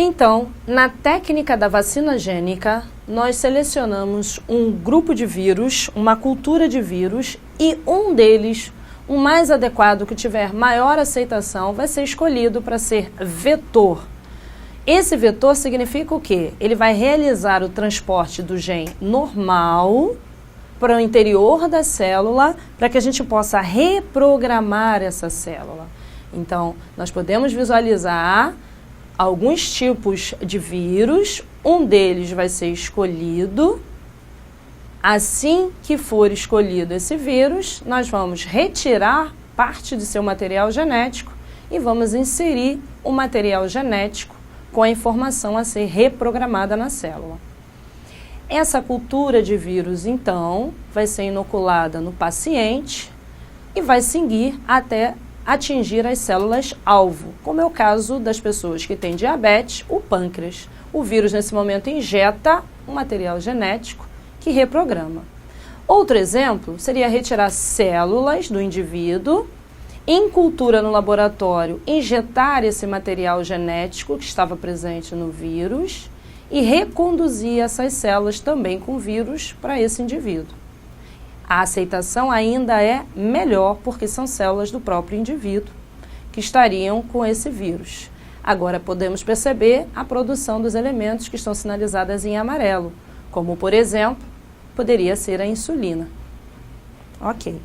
Então, na técnica da vacina gênica, nós selecionamos um grupo de vírus, uma cultura de vírus, e um deles, o mais adequado, que tiver maior aceitação, vai ser escolhido para ser vetor. Esse vetor significa o quê? Ele vai realizar o transporte do gene normal para o interior da célula, para que a gente possa reprogramar essa célula. Então, nós podemos visualizar alguns tipos de vírus, um deles vai ser escolhido. Assim que for escolhido esse vírus, nós vamos retirar parte de seu material genético e vamos inserir o material genético com a informação a ser reprogramada na célula. Essa cultura de vírus, então, vai ser inoculada no paciente e vai seguir até atingir as células-alvo, como é o caso das pessoas que têm diabetes, o pâncreas. O vírus, nesse momento, injeta um material genético que reprograma. Outro exemplo seria retirar células do indivíduo, em cultura no laboratório, injetar esse material genético que estava presente no vírus e reconduzir essas células também com vírus para esse indivíduo. A aceitação ainda é melhor porque são células do próprio indivíduo que estariam com esse vírus. Agora podemos perceber a produção dos elementos que estão sinalizados em amarelo, como por exemplo, poderia ser a insulina. Ok.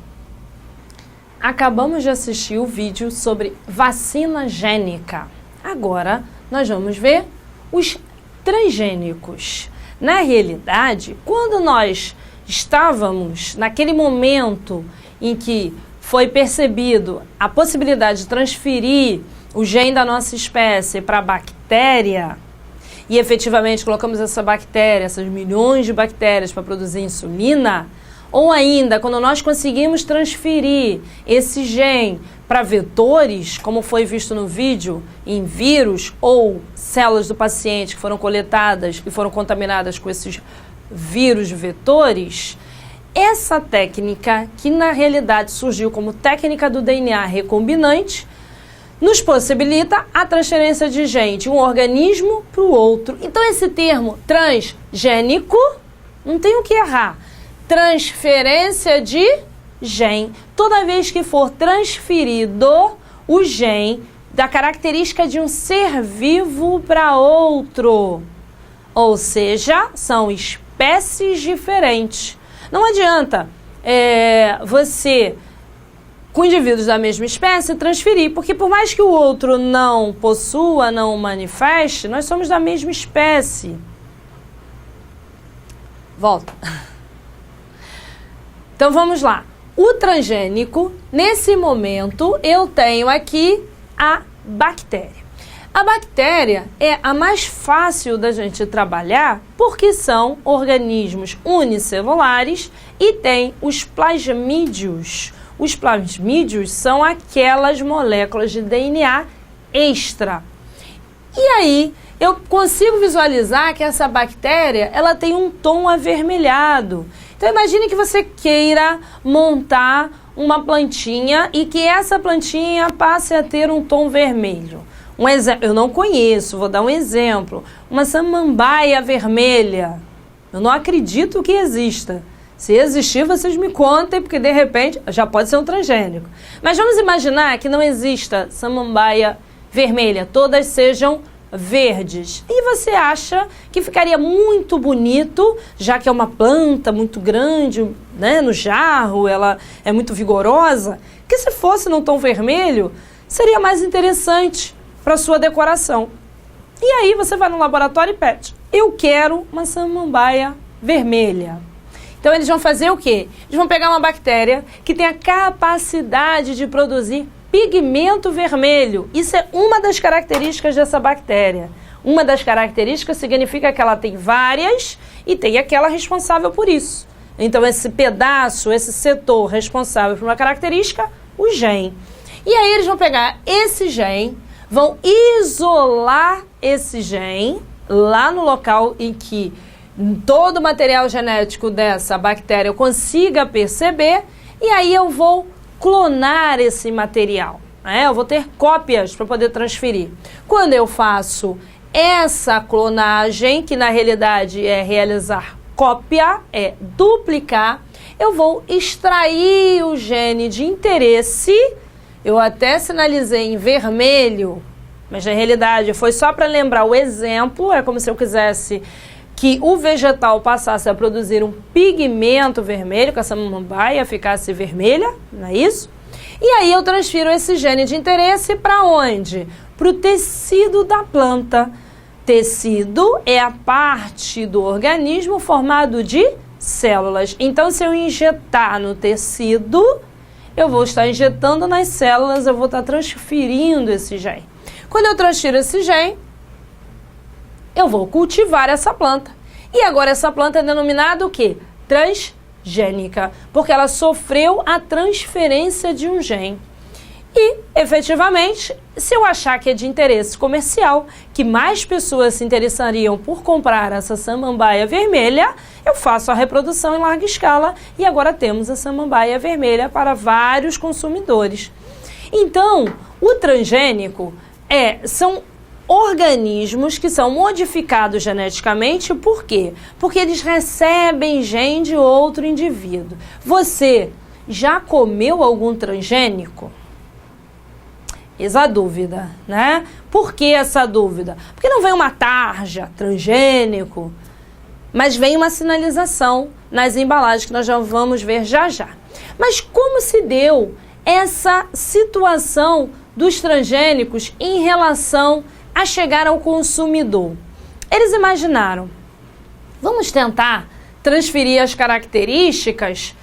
Acabamos de assistir o vídeo sobre vacina gênica. Agora nós vamos ver os transgênicos. Na realidade, quando nós estávamos naquele momento em que foi percebido a possibilidade de transferir o gene da nossa espécie para a bactéria e efetivamente colocamos essa bactéria, essas milhões de bactérias para produzir insulina, ou ainda quando nós conseguimos transferir esse gene para vetores, como foi visto no vídeo, em vírus ou células do paciente que foram coletadas e foram contaminadas com esses vírus vetores, essa técnica, que na realidade surgiu como técnica do DNA recombinante, nos possibilita a transferência de gene de um organismo para o outro. Então esse termo transgênico, não tem o que errar, transferência de gene. Toda vez que for transferido o gene da característica de um ser vivo para outro, ou seja, são espécies diferentes. Não adianta você, com indivíduos da mesma espécie, transferir, porque por mais que o outro não possua, não manifeste, nós somos da mesma espécie. Volta. Então vamos lá. O transgênico, nesse momento, eu tenho aqui a bactéria. A bactéria é a mais fácil da gente trabalhar porque são organismos unicelulares e tem os plasmídios. Os plasmídios são aquelas moléculas de DNA extra. E aí eu consigo visualizar que essa bactéria ela tem um tom avermelhado. Então imagine que você queira montar uma plantinha e que essa plantinha passe a ter um tom vermelho. Um exemplo, eu não conheço, vou dar um exemplo. Uma samambaia vermelha. Eu não acredito que exista. Se existir, vocês me contem, porque de repente já pode ser um transgênico. Mas vamos imaginar que não exista samambaia vermelha, todas sejam verdes. E você acha que ficaria muito bonito, já que é uma planta muito grande, né, no jarro, ela é muito vigorosa, que se fosse num tom vermelho, seria mais interessante para sua decoração. E aí você vai no laboratório e pede: eu quero uma samambaia vermelha. Então eles vão fazer o quê? Eles vão pegar uma bactéria que tem a capacidade de produzir pigmento vermelho. Isso é uma das características dessa bactéria. Uma das características significa que ela tem várias e tem aquela responsável por isso. Então esse pedaço, esse setor responsável por uma característica, o gene. E aí eles vão pegar esse gene, vão isolar esse gene lá no local em que todo o material genético dessa bactéria eu consiga perceber, e aí eu vou clonar esse material, né? Eu vou ter cópias para poder transferir. Quando eu faço essa clonagem, que na realidade é realizar cópia, é duplicar, eu vou extrair o gene de interesse. Eu até sinalizei em vermelho, mas na realidade foi só para lembrar o exemplo. É como se eu quisesse que o vegetal passasse a produzir um pigmento vermelho, que a samambaia ficasse vermelha, não é isso? E aí eu transfiro esse gene de interesse para onde? Para o tecido da planta. Tecido é a parte do organismo formado de células. Então, se eu injetar no tecido, eu vou estar injetando nas células, eu vou estar transferindo esse gene. Quando eu transfiro esse gene, eu vou cultivar essa planta. E agora essa planta é denominada o quê? Transgênica, porque ela sofreu a transferência de um gene. E, efetivamente, se eu achar que é de interesse comercial, que mais pessoas se interessariam por comprar essa samambaia vermelha, eu faço a reprodução em larga escala e agora temos a samambaia vermelha para vários consumidores. Então, o transgênico são organismos que são modificados geneticamente, por quê? Porque eles recebem gene de outro indivíduo. Você já comeu algum transgênico? Eis a dúvida, né? Por que essa dúvida? Porque não vem uma tarja transgênico, mas vem uma sinalização nas embalagens que nós já vamos ver já já. Mas como se deu essa situação dos transgênicos em relação a chegar ao consumidor? Eles imaginaram, vamos tentar transferir as características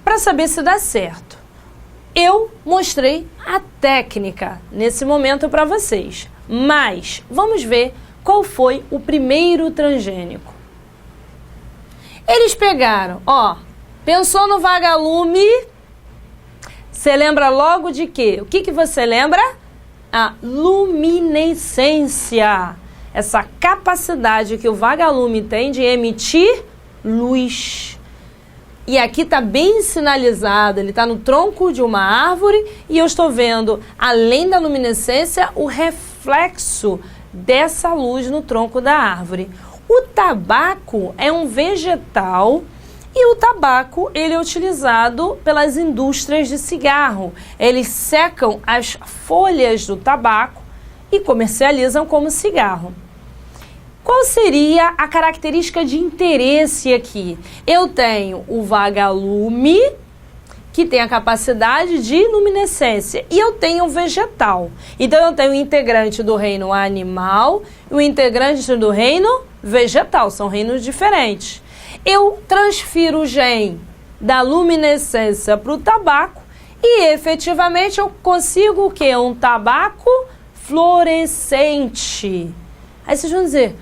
para saber se dá certo. Eu mostrei a técnica nesse momento para vocês, mas vamos ver qual foi o primeiro transgênico. Eles pegaram, pensou no vagalume, você lembra logo de quê? O que você lembra? A luminescência, essa capacidade que o vagalume tem de emitir luz. E aqui está bem sinalizado, ele está no tronco de uma árvore e eu estou vendo, além da luminescência, o reflexo dessa luz no tronco da árvore. O tabaco é um vegetal e o tabaco ele é utilizado pelas indústrias de cigarro. Eles secam as folhas do tabaco e comercializam como cigarro. Qual seria a característica de interesse aqui? Eu tenho o vagalume, que tem a capacidade de luminescência, e eu tenho o vegetal. Então, eu tenho o integrante do reino animal e o integrante do reino vegetal, são reinos diferentes. Eu transfiro o gene da luminescência para o tabaco e, efetivamente, eu consigo o quê? Um tabaco fluorescente. Aí vocês vão dizer,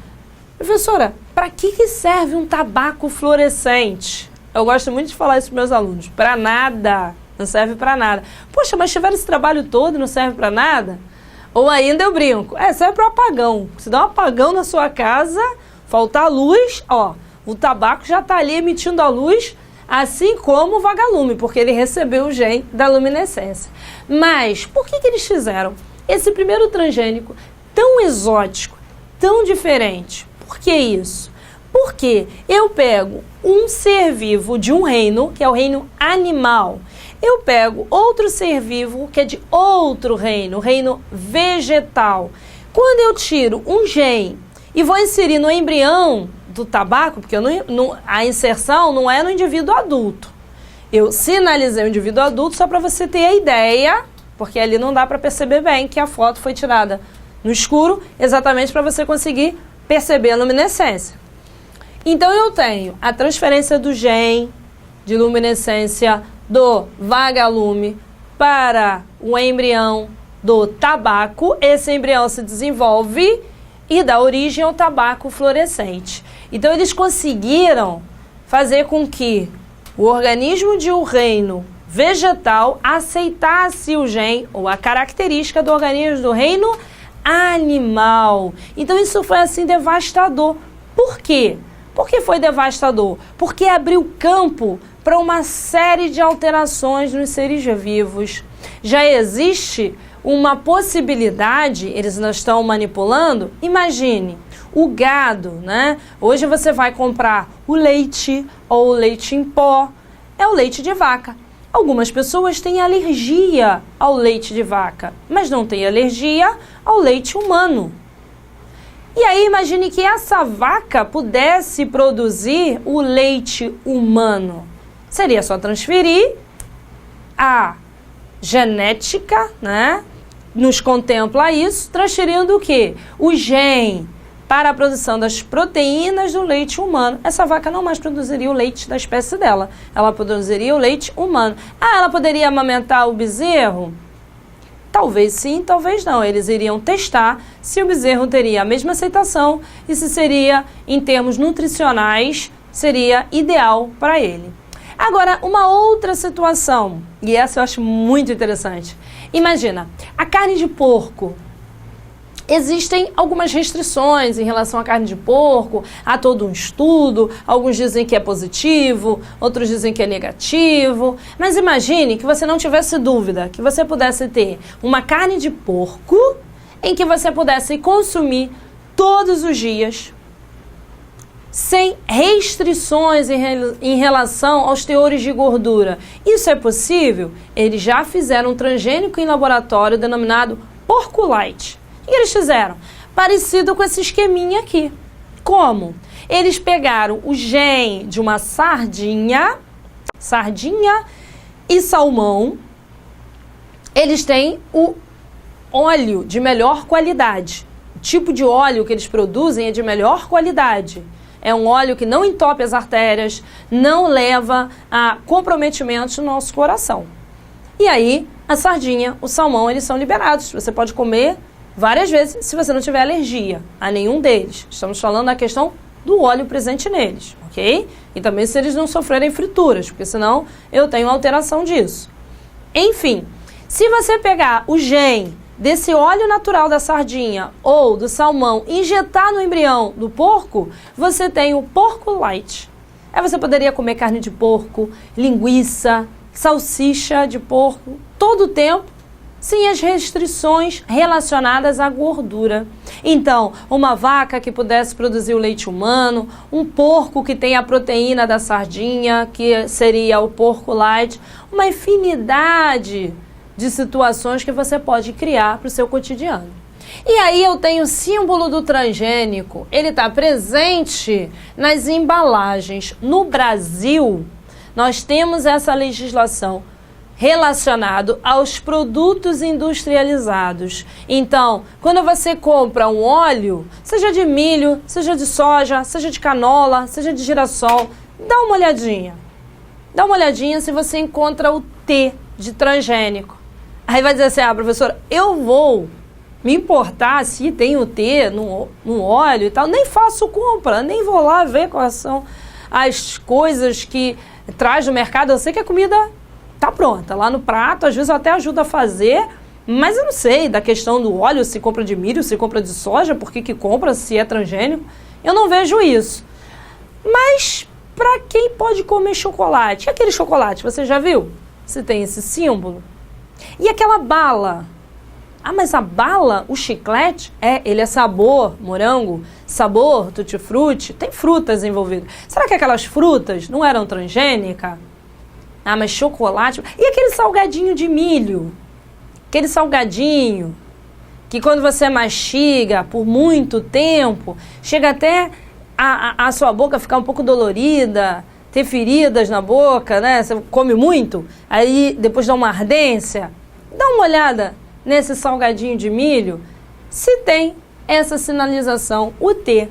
professora, para que serve um tabaco fluorescente? Eu gosto muito de falar isso para meus alunos. Para nada. Não serve para nada. Poxa, mas tiveram esse trabalho todo e não serve para nada? Ou ainda eu brinco. Serve para o apagão. Se dá um apagão na sua casa, faltar luz, o tabaco já está ali emitindo a luz, assim como o vagalume, porque ele recebeu o gene da luminescência. Mas por que eles fizeram esse primeiro transgênico tão exótico, tão diferente? Por que isso? Porque eu pego um ser vivo de um reino, que é o reino animal. Eu pego outro ser vivo, que é de outro reino, o reino vegetal. Quando eu tiro um gene e vou inserir no embrião do tabaco, porque a inserção não é no indivíduo adulto. Eu sinalizei o indivíduo adulto só para você ter a ideia, porque ali não dá para perceber bem que a foto foi tirada no escuro, exatamente para você conseguir perceber a luminescência. Então, eu tenho a transferência do gene de luminescência do vagalume para o embrião do tabaco. Esse embrião se desenvolve e dá origem ao tabaco fluorescente. Então, eles conseguiram fazer com que o organismo de um reino vegetal aceitasse o gene ou a característica do organismo do reino animal. Então, isso foi assim devastador. Por quê? Por que foi devastador? Porque abriu campo para uma série de alterações nos seres vivos. Já existe uma possibilidade, eles não estão manipulando. Imagine, o gado, né? Hoje você vai comprar o leite ou o leite em pó, é o leite de vaca. Algumas pessoas têm alergia ao leite de vaca, mas não têm alergia ao leite humano. E aí imagine que essa vaca pudesse produzir o leite humano. Seria só transferir a genética, né? Nos contempla isso, transferindo o quê? O gene para a produção das proteínas do leite humano. Essa vaca não mais produziria o leite da espécie dela, ela produziria o leite humano. Ah, ela poderia amamentar o bezerro? Talvez sim, talvez não. Eles iriam testar se o bezerro teria a mesma aceitação e se seria, em termos nutricionais, seria ideal para ele. Agora, uma outra situação, e essa eu acho muito interessante. Imagina, a carne de porco. Existem algumas restrições em relação à carne de porco, há todo um estudo, alguns dizem que é positivo, outros dizem que é negativo, mas imagine que você não tivesse dúvida, que você pudesse ter uma carne de porco em que você pudesse consumir todos os dias, sem restrições em relação aos teores de gordura. Isso é possível? Eles já fizeram um transgênico em laboratório denominado Porco Light. O que eles fizeram? Parecido com esse esqueminha aqui. Como? Eles pegaram o gene de uma sardinha e salmão. Eles têm o óleo de melhor qualidade. O tipo de óleo que eles produzem é de melhor qualidade. É um óleo que não entope as artérias, não leva a comprometimentos no nosso coração. E aí, a sardinha, o salmão, eles são liberados. Você pode comer várias vezes se você não tiver alergia a nenhum deles. Estamos falando da questão do óleo presente neles, ok? E também se eles não sofrerem frituras, porque senão eu tenho alteração disso. Enfim, se você pegar o gene desse óleo natural da sardinha ou do salmão e injetar no embrião do porco, você tem o Porco Light. Aí você poderia comer carne de porco, linguiça, salsicha de porco, todo o tempo, sem as restrições relacionadas à gordura. Então, uma vaca que pudesse produzir o leite humano, um porco que tem a proteína da sardinha, que seria o Porco Light, uma infinidade de situações que você pode criar para o seu cotidiano. E aí eu tenho o símbolo do transgênico, ele está presente nas embalagens. No Brasil, nós temos essa legislação relacionado aos produtos industrializados. Então, quando você compra um óleo, seja de milho, seja de soja, seja de canola, seja de girassol, dá uma olhadinha. Dá uma olhadinha se você encontra o T de transgênico. Aí vai dizer assim, professora, eu vou me importar se tem o T no óleo e tal, nem faço compra, nem vou lá ver quais são as coisas que traz do mercado. Eu sei que a comida tá pronta, lá no prato, às vezes eu até ajudo a fazer, mas eu não sei da questão do óleo, se compra de milho, se compra de soja, por que compra, se é transgênico, eu não vejo isso. Mas para quem pode comer chocolate? E aquele chocolate, você já viu? Se tem esse símbolo? E aquela bala? Mas a bala, o chiclete, ele é sabor morango, sabor tutti-frutti, tem frutas envolvidas. Será que aquelas frutas não eram transgênicas? Mas chocolate... E aquele salgadinho de milho? Aquele salgadinho que quando você mastiga por muito tempo, chega até a sua boca ficar um pouco dolorida, ter feridas na boca, né? Você come muito, aí depois dá uma ardência. Dá uma olhada nesse salgadinho de milho, se tem essa sinalização, o T.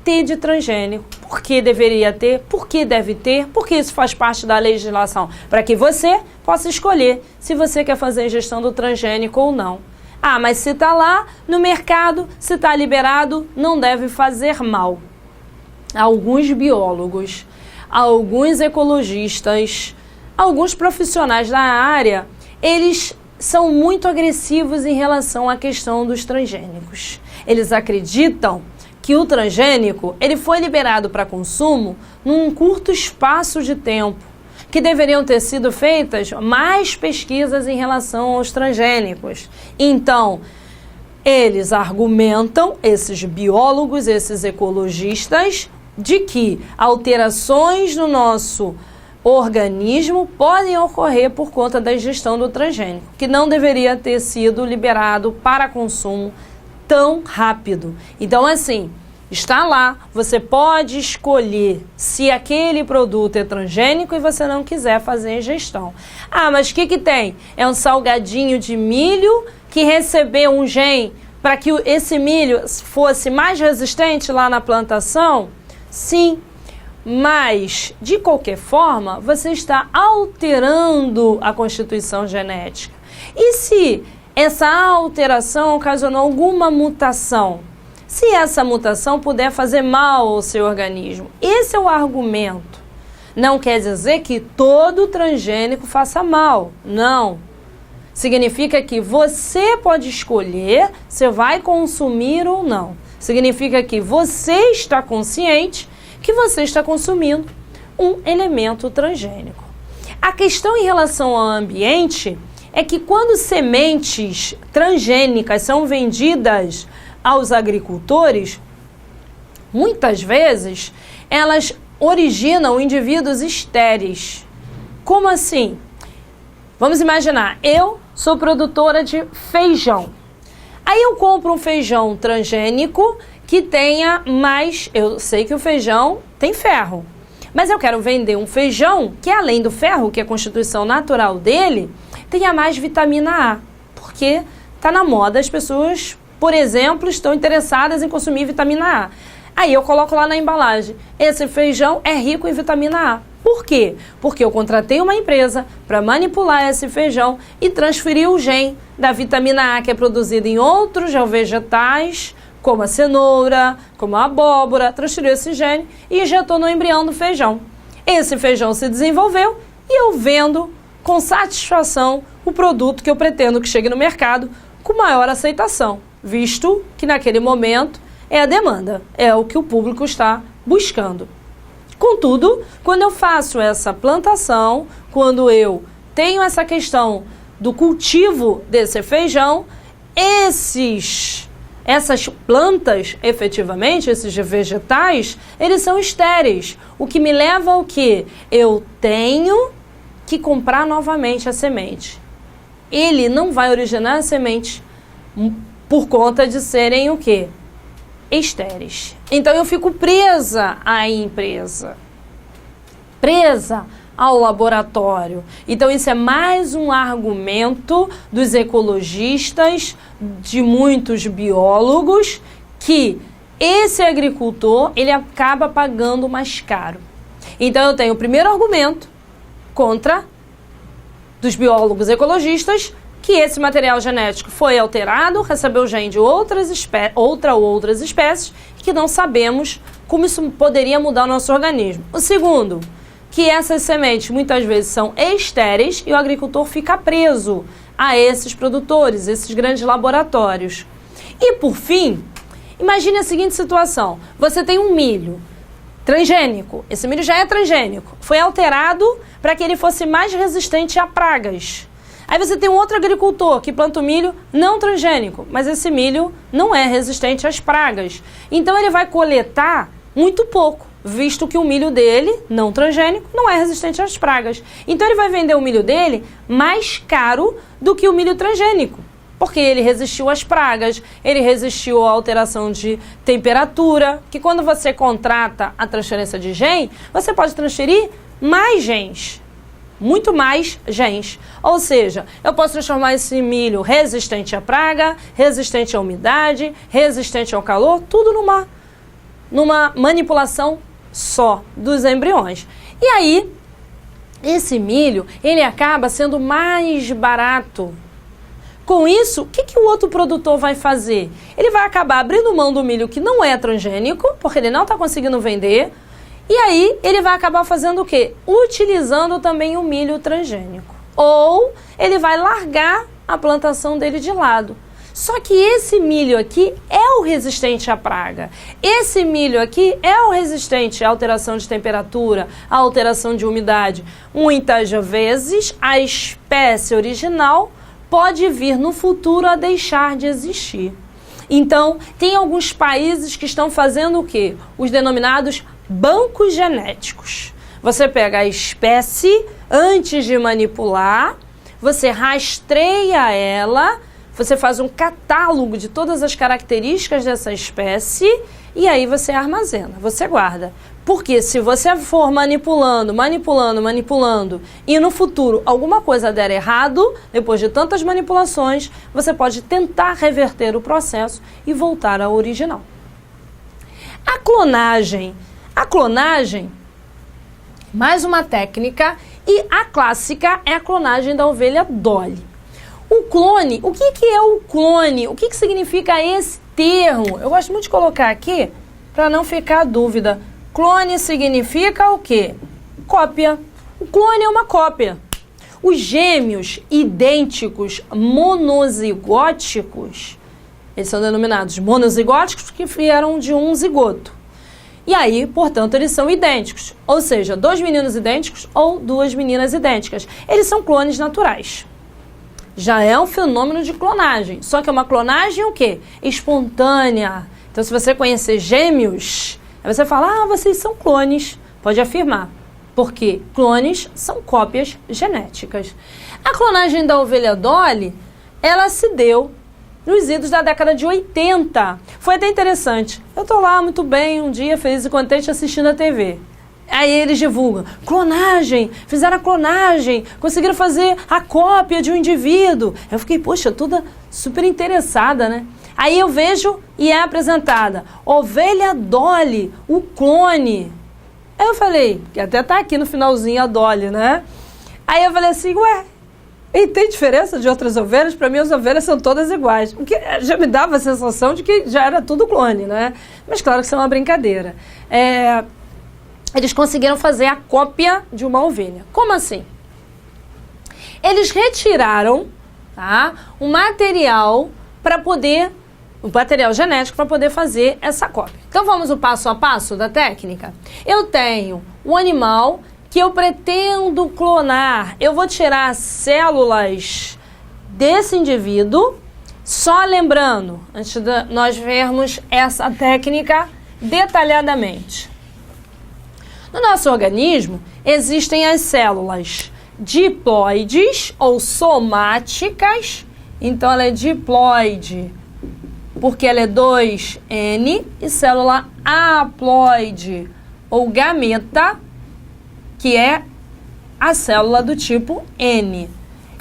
T de transgênico. Por que deveria ter? Por que deve ter? Porque isso faz parte da legislação. Para que você possa escolher se você quer fazer a ingestão do transgênico ou não. Mas se está lá no mercado, se está liberado, não deve fazer mal. Alguns biólogos, alguns ecologistas, alguns profissionais da área, eles são muito agressivos em relação à questão dos transgênicos. Eles acreditam que o transgênico ele foi liberado para consumo num curto espaço de tempo, que deveriam ter sido feitas mais pesquisas em relação aos transgênicos. Então, eles argumentam, esses biólogos, esses ecologistas, de que alterações no nosso organismo podem ocorrer por conta da ingestão do transgênico, que não deveria ter sido liberado para consumo tão rápido. Então, assim, está lá, você pode escolher se aquele produto é transgênico e você não quiser fazer a ingestão. Ah, mas o que tem? É um salgadinho de milho que recebeu um gene para que esse milho fosse mais resistente lá na plantação? Sim, mas de qualquer forma você está alterando a constituição genética. E se essa alteração ocasionou alguma mutação? Se essa mutação puder fazer mal ao seu organismo, esse é o argumento. Não quer dizer que todo transgênico faça mal, não. Significa que você pode escolher se vai consumir ou não. Significa que você está consciente que você está consumindo um elemento transgênico. A questão em relação ao ambiente é que quando sementes transgênicas são vendidas aos agricultores, muitas vezes elas originam indivíduos estéreis. Como assim? Vamos imaginar, eu sou produtora de feijão. Aí eu compro um feijão transgênico que tenha mais... Eu sei que o feijão tem ferro, mas eu quero vender um feijão que, além do ferro, que é a constituição natural dele, tenha mais vitamina A. Porque está na moda, as pessoas, por exemplo, estão interessadas em consumir vitamina A. Aí eu coloco lá na embalagem, esse feijão é rico em vitamina A. Por quê? Porque eu contratei uma empresa para manipular esse feijão e transferir o gene da vitamina A que é produzida em outros vegetais, como a cenoura, como a abóbora, transferiu esse gene e injetou no embrião do feijão. Esse feijão se desenvolveu e eu vendo com satisfação o produto que eu pretendo que chegue no mercado com maior aceitação, visto que naquele momento é a demanda, é o que o público está buscando. Contudo, quando eu faço essa plantação, quando eu tenho essa questão do cultivo desse feijão, essas plantas, efetivamente, esses vegetais, eles são estéreis. O que me leva ao quê? Eu tenho que comprar novamente a semente. Ele não vai originar a semente por conta de serem o quê? Estéreis. Então eu fico presa à empresa, presa ao laboratório. Então isso é mais um argumento dos ecologistas, de muitos biólogos, que esse agricultor ele acaba pagando mais caro. Então eu tenho o primeiro argumento contra dos biólogos ecologistas, que esse material genético foi alterado, recebeu gene de outras espécies, que não sabemos como isso poderia mudar o nosso organismo. O segundo, que essas sementes muitas vezes são estéreis e o agricultor fica preso a esses produtores, esses grandes laboratórios. E por fim, imagine a seguinte situação, você tem um milho transgênico, esse milho já é transgênico, foi alterado para que ele fosse mais resistente a pragas. Aí você tem um outro agricultor que planta o milho não transgênico, mas esse milho não é resistente às pragas. Então ele vai coletar muito pouco, visto que o milho dele, não transgênico, não é resistente às pragas. Então ele vai vender o milho dele mais caro do que o milho transgênico, porque ele resistiu às pragas, ele resistiu à alteração de temperatura, que quando você contrata a transferência de gene, você pode transferir mais genes. Muito mais genes. Ou seja, eu posso transformar esse milho resistente à praga, resistente à umidade, resistente ao calor, tudo numa manipulação só dos embriões. E aí, esse milho, ele acaba sendo mais barato. Com isso, o que o outro produtor vai fazer? Ele vai acabar abrindo mão do milho que não é transgênico, porque ele não está conseguindo vender. E aí, ele vai acabar fazendo o quê? Utilizando também o milho transgênico. Ou ele vai largar a plantação dele de lado. Só que esse milho aqui é o resistente à praga. Esse milho aqui é o resistente à alteração de temperatura, à alteração de umidade. Muitas vezes, a espécie original pode vir no futuro a deixar de existir. Então, tem alguns países que estão fazendo o quê? Os denominados bancos genéticos. Você pega a espécie antes de manipular, você rastreia ela, você faz um catálogo de todas as características dessa espécie e aí você armazena, você guarda. Porque se você for manipulando e no futuro alguma coisa der errado, depois de tantas manipulações, você pode tentar reverter o processo e voltar ao original. A clonagem, mais uma técnica, e a clássica é a clonagem da ovelha Dolly. O clone, o que é o clone? O que significa esse termo? Eu gosto muito de colocar aqui para não ficar dúvida. Clone significa o quê? Cópia. O clone é uma cópia. Os gêmeos idênticos monozigóticos, eles são denominados monozigóticos porque vieram de um zigoto. E aí, portanto, eles são idênticos. Ou seja, 2 meninos idênticos ou 2 meninas idênticas. Eles são clones naturais. Já é um fenômeno de clonagem. Só que é uma clonagem o quê? Espontânea. Então, se você conhecer gêmeos, aí você fala, vocês são clones. Pode afirmar. Porque clones são cópias genéticas. A clonagem da ovelha Dolly, ela se deu nos idos da década de 80. Foi até interessante. Eu tô lá muito bem, um dia feliz e contente assistindo a TV. Aí eles divulgam, clonagem, fizeram a clonagem, conseguiram fazer a cópia de um indivíduo. Eu fiquei, poxa, toda super interessada, né? Aí eu vejo e é apresentada, ovelha Dolly, o clone. Aí eu falei, que até tá aqui no finalzinho a Dolly, né? Aí eu falei assim, e tem diferença de outras ovelhas? Para mim, as ovelhas são todas iguais. O que já me dava a sensação de que já era tudo clone, né? Mas claro que isso é uma brincadeira. Eles conseguiram fazer a cópia de uma ovelha. Como assim? Eles retiraram, tá, o material genético para poder fazer essa cópia. Então vamos ao passo a passo da técnica? Eu tenho um animal que eu pretendo clonar. Eu vou tirar células desse indivíduo, só lembrando, antes de nós vermos essa técnica detalhadamente. No nosso organismo, existem as células diploides ou somáticas. Então, ela é diploide, porque ela é 2N, e célula haploide ou gameta, que é a célula do tipo N.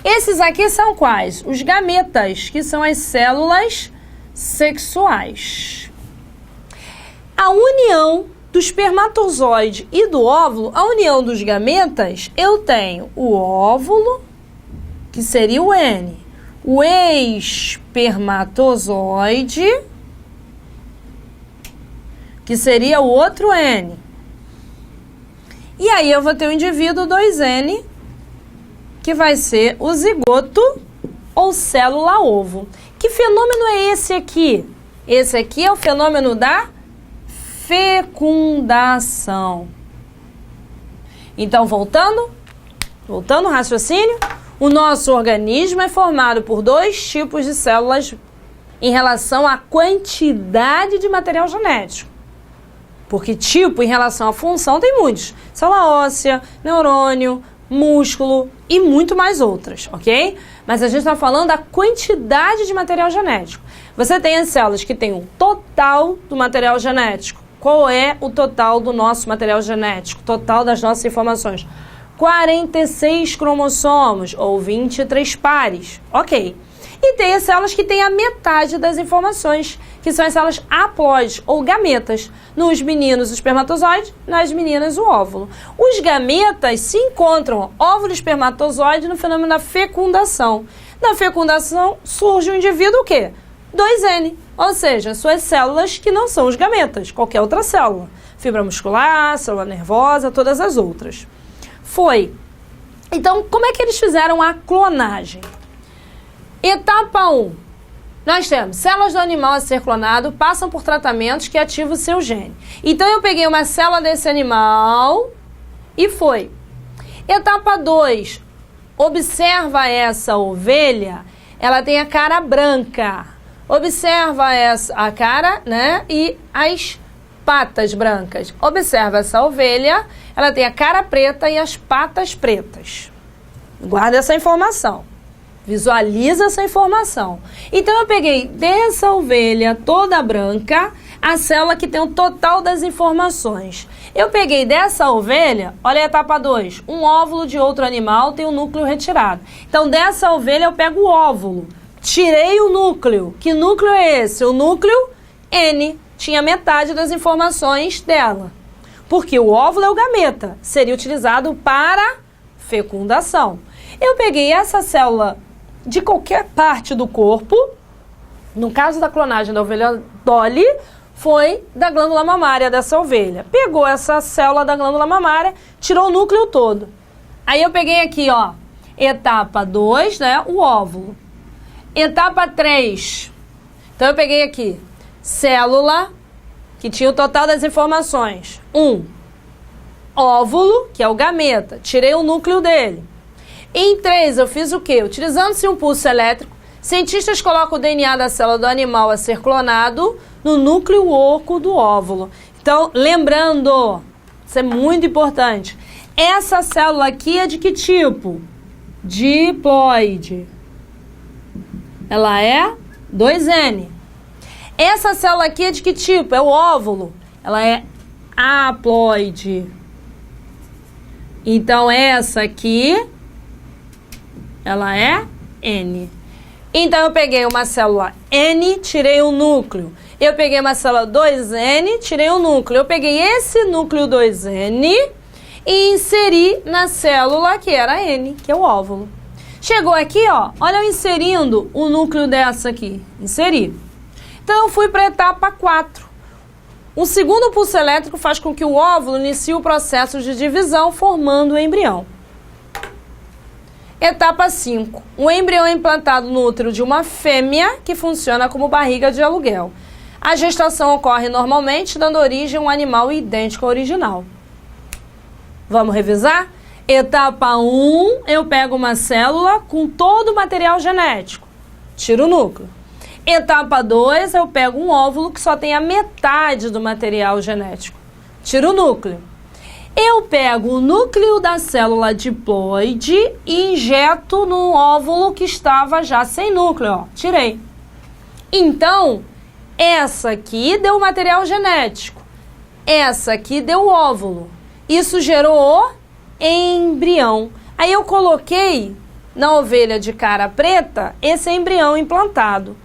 Esses aqui são quais? Os gametas, que são as células sexuais. A união do espermatozoide e do óvulo, a união dos gametas, eu tenho o óvulo, que seria o N, o espermatozoide, que seria o outro N. E aí eu vou ter o indivíduo 2N, que vai ser o zigoto ou célula ovo. Que fenômeno é esse aqui? Esse aqui é o fenômeno da fecundação. Então, voltando ao raciocínio, o nosso organismo é formado por 2 tipos de células em relação à quantidade de material genético. Porque tipo, em relação à função, tem muitos. Célula óssea, neurônio, músculo e muito mais outras, ok? Mas a gente está falando da quantidade de material genético. Você tem as células que têm o total do material genético. Qual é o total do nosso material genético? Total das nossas informações? 46 cromossomos ou 23 pares. Ok. E tem as células que têm a metade das informações, que são as células haploides ou gametas. Nos meninos, o espermatozoide, nas meninas, o óvulo. Os gametas se encontram, óvulo e espermatozoide, no fenômeno da fecundação. Na fecundação surge um indivíduo o quê? 2N, ou seja, suas células que não são os gametas, qualquer outra célula. Fibra muscular, célula nervosa, todas as outras. Então, como é que eles fizeram a clonagem? Etapa 1. Nós temos células do animal a ser clonado passam por tratamentos que ativam o seu gene. Então, eu peguei uma célula desse animal e foi. Etapa 2. Observa essa ovelha, ela tem a cara branca. Observa a cara, né, e as patas brancas. Observa essa ovelha, ela tem a cara preta e as patas pretas. Guarda essa informação. Visualiza essa informação. Então, eu peguei dessa ovelha toda branca a célula que tem o total das informações. Eu peguei dessa ovelha, olha a etapa 2, um óvulo de outro animal tem o núcleo retirado. Então, dessa ovelha eu pego o óvulo, tirei o núcleo. Que núcleo é esse? O núcleo N. Tinha metade das informações dela. Porque o óvulo é o gameta, seria utilizado para fecundação. Eu peguei essa célula de qualquer parte do corpo, no caso da clonagem da ovelha Dolly, foi da glândula mamária dessa ovelha. Pegou essa célula da glândula mamária, tirou o núcleo todo. Aí eu peguei aqui, ó, etapa 2, né, o óvulo. Etapa 3, então eu peguei aqui, célula, que tinha o total das informações. 1, óvulo, que é o gameta, tirei o núcleo dele. Em 3, eu fiz o quê? Utilizando-se um pulso elétrico, cientistas colocam o DNA da célula do animal a ser clonado no núcleo oco do óvulo. Então, lembrando, isso é muito importante, essa célula aqui é de que tipo? Diploide. Ela é 2N. Essa célula aqui é de que tipo? É o óvulo. Ela é haploide. Então, essa aqui, ela é N. Então, eu peguei uma célula N, tirei o núcleo. Eu peguei uma célula 2N, tirei o núcleo. Eu peguei esse núcleo 2N e inseri na célula que era N, que é o óvulo. Chegou aqui, ó, olha eu inserindo o núcleo dessa aqui. Inseri. Então, eu fui para a etapa 4. O segundo pulso elétrico faz com que o óvulo inicie o processo de divisão, formando o embrião. Etapa 5. O embrião é implantado no útero de uma fêmea que funciona como barriga de aluguel. A gestação ocorre normalmente, dando origem a um animal idêntico ao original. Vamos revisar? Etapa 1, eu pego uma célula com todo o material genético. Tiro o núcleo. Etapa 2, eu pego um óvulo que só tem a metade do material genético. Tiro o núcleo. Eu pego o núcleo da célula diploide e injeto no óvulo que estava já sem núcleo, ó. Tirei. Então, essa aqui deu o material genético. Essa aqui deu o óvulo. Isso gerou o embrião. Aí eu coloquei na ovelha de cara preta esse embrião implantado.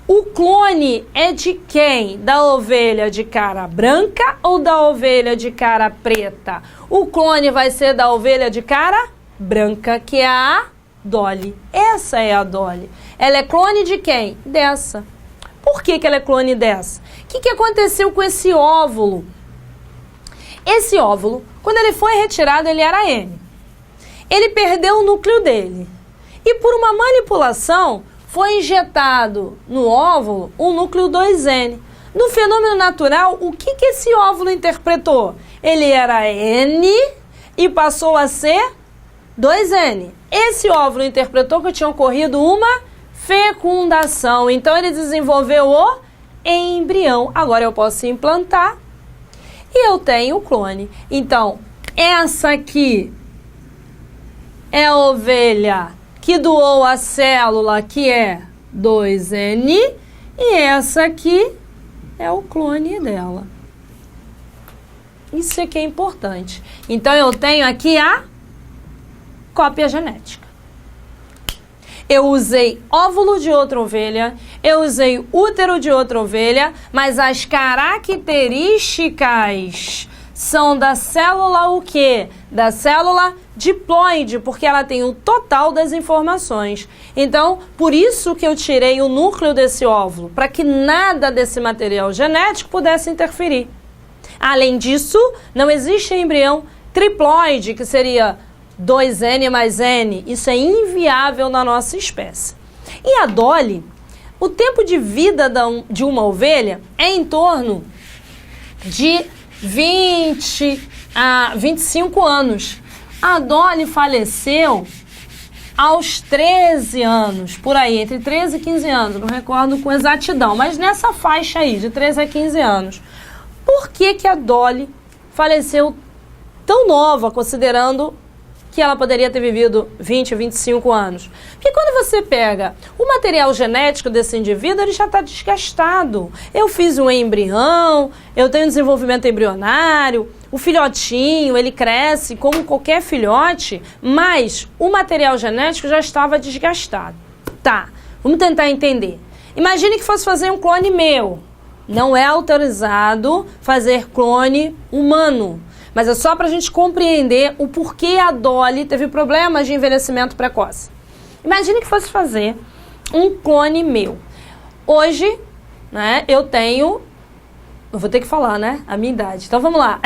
O clone é de quem? Da ovelha de cara branca ou da ovelha de cara preta? O clone vai ser da ovelha de cara branca, que é a Dolly. Essa é a Dolly. Ela é clone de quem? Dessa. Por que ela é clone dessa? O que aconteceu com esse óvulo? Esse óvulo, quando ele foi retirado, ele era N. Ele perdeu o núcleo dele. E por uma manipulação, foi injetado no óvulo um núcleo 2N. No fenômeno natural, o que esse óvulo interpretou? Ele era N e passou a ser 2N. Esse óvulo interpretou que tinha ocorrido uma fecundação. Então, ele desenvolveu o embrião. Agora, eu posso implantar e eu tenho o clone. Então, essa aqui é a ovelha que doou a célula que é 2N e essa aqui é o clone dela. Isso aqui é importante. Então, eu tenho aqui a cópia genética. Eu usei óvulo de outra ovelha, eu usei útero de outra ovelha, mas as características são da célula o quê? Da célula diploide, porque ela tem o total das informações. Então, por isso que eu tirei o núcleo desse óvulo, para que nada desse material genético pudesse interferir. Além disso, não existe embrião triploide, que seria 2N mais N. Isso é inviável na nossa espécie. E a Dolly, O tempo de vida de uma ovelha é em torno de 20 a 25 anos. A Dolly faleceu aos 13 anos, por aí, entre 13 e 15 anos, não recordo com exatidão, mas nessa faixa aí, de 13 a 15 anos. Por que a Dolly faleceu tão nova, considerando que ela poderia ter vivido 20, 25 anos? Porque quando você pega o material genético desse indivíduo, ele já está desgastado. Eu fiz um embrião, eu tenho desenvolvimento embrionário, o filhotinho, ele cresce como qualquer filhote, mas o material genético já estava desgastado. Tá, vamos tentar entender. Imagine que fosse fazer um clone meu. Não é autorizado fazer clone humano, mas é só para a gente compreender o porquê a Dolly teve problemas de envelhecimento precoce. Imagine que fosse fazer um clone meu. Hoje, né, eu vou ter que falar, né, a minha idade. Então vamos lá,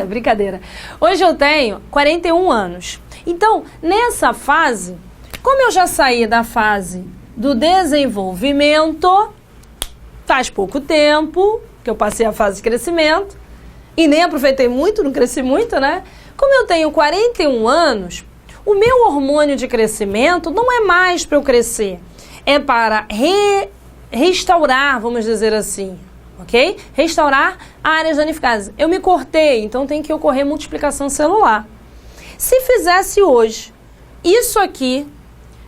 brincadeira. Hoje eu tenho 41 anos. Então, nessa fase, como eu já saí da fase do desenvolvimento, faz pouco tempo que eu passei a fase de crescimento, e nem aproveitei muito, não cresci muito, né? Como eu tenho 41 anos, o meu hormônio de crescimento não é mais para eu crescer, é para restaurar, vamos dizer assim, ok? Restaurar áreas danificadas. Eu me cortei, então tem que ocorrer multiplicação celular. Se fizesse hoje isso aqui,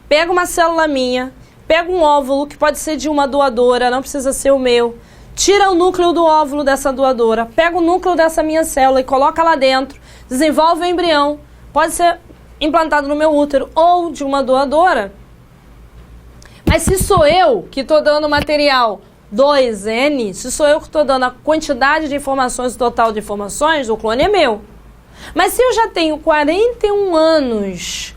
pega uma célula minha, pega um óvulo, que pode ser de uma doadora, não precisa ser o meu, tira o núcleo do óvulo dessa doadora, pega o núcleo dessa minha célula e coloca lá dentro, desenvolve o embrião, pode ser implantado no meu útero ou de uma doadora. Mas se sou eu que estou dando material 2N, se sou eu que estou dando a quantidade de informações, o total de informações, o clone é meu. Mas se eu já tenho 41 anos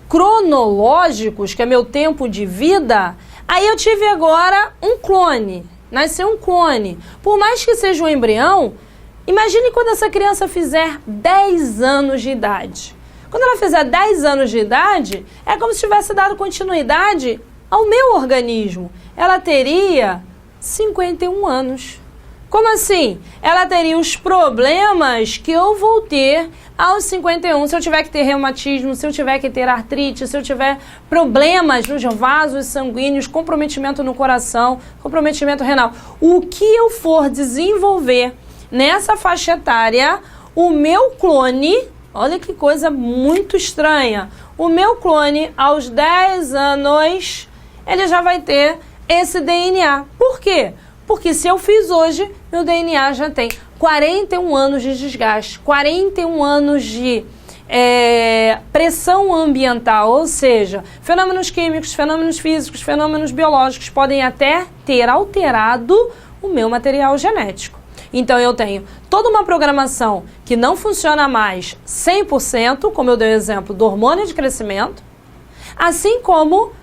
cronológicos, que é meu tempo de vida, aí eu tive agora um clone, nasceu um clone. Por mais que seja um embrião, imagine quando essa criança fizer 10 anos de idade. Quando ela fizer 10 anos de idade, é como se tivesse dado continuidade ao meu organismo. Ela teria 51 anos. Como assim? Ela teria os problemas que eu vou ter aos 51. Se eu tiver que ter reumatismo, se eu tiver que ter artrite, se eu tiver problemas nos vasos sanguíneos, comprometimento no coração, comprometimento renal. O que eu for desenvolver nessa faixa etária, o meu clone, olha que coisa muito estranha, o meu clone aos 10 anos, ele já vai ter esse DNA. Por quê? Porque se eu fiz hoje, meu DNA já tem 41 anos de desgaste, 41 anos de pressão ambiental, ou seja, fenômenos químicos, fenômenos físicos, fenômenos biológicos podem até ter alterado o meu material genético. Então eu tenho toda uma programação que não funciona mais 100%, como eu dei o exemplo do hormônio de crescimento, assim como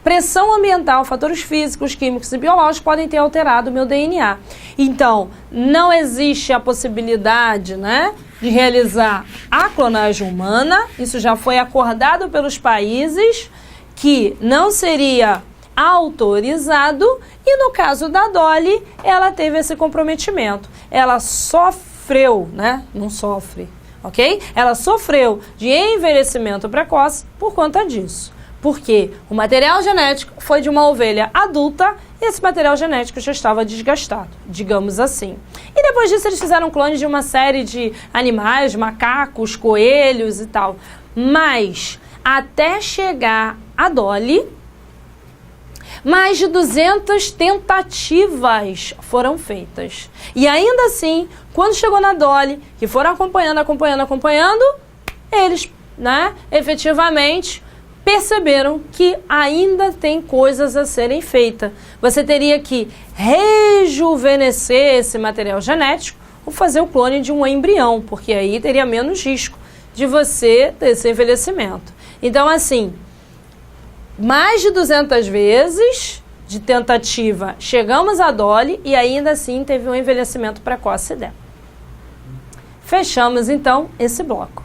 pressão ambiental, fatores físicos, químicos e biológicos podem ter alterado o meu DNA. Então, não existe a possibilidade, né, de realizar a clonagem humana. Isso já foi acordado pelos países que não seria autorizado. E no caso da Dolly, ela teve esse comprometimento. Ela sofreu, né? Não sofre, ok? Ela sofreu de envelhecimento precoce por conta disso. Porque o material genético foi de uma ovelha adulta e esse material genético já estava desgastado, digamos assim. E depois disso eles fizeram clones de uma série de animais, macacos, coelhos e tal. Mas até chegar a Dolly, mais de 200 tentativas foram feitas. E ainda assim, quando chegou na Dolly, que foram acompanhando, eles, né, efetivamente perceberam que ainda tem coisas a serem feitas. Você teria que rejuvenescer esse material genético ou fazer o clone de um embrião, porque aí teria menos risco de você ter esse envelhecimento. Então, assim, mais de 200 vezes de tentativa chegamos a Dolly e ainda assim teve um envelhecimento precoce dela. Fechamos, então, esse bloco.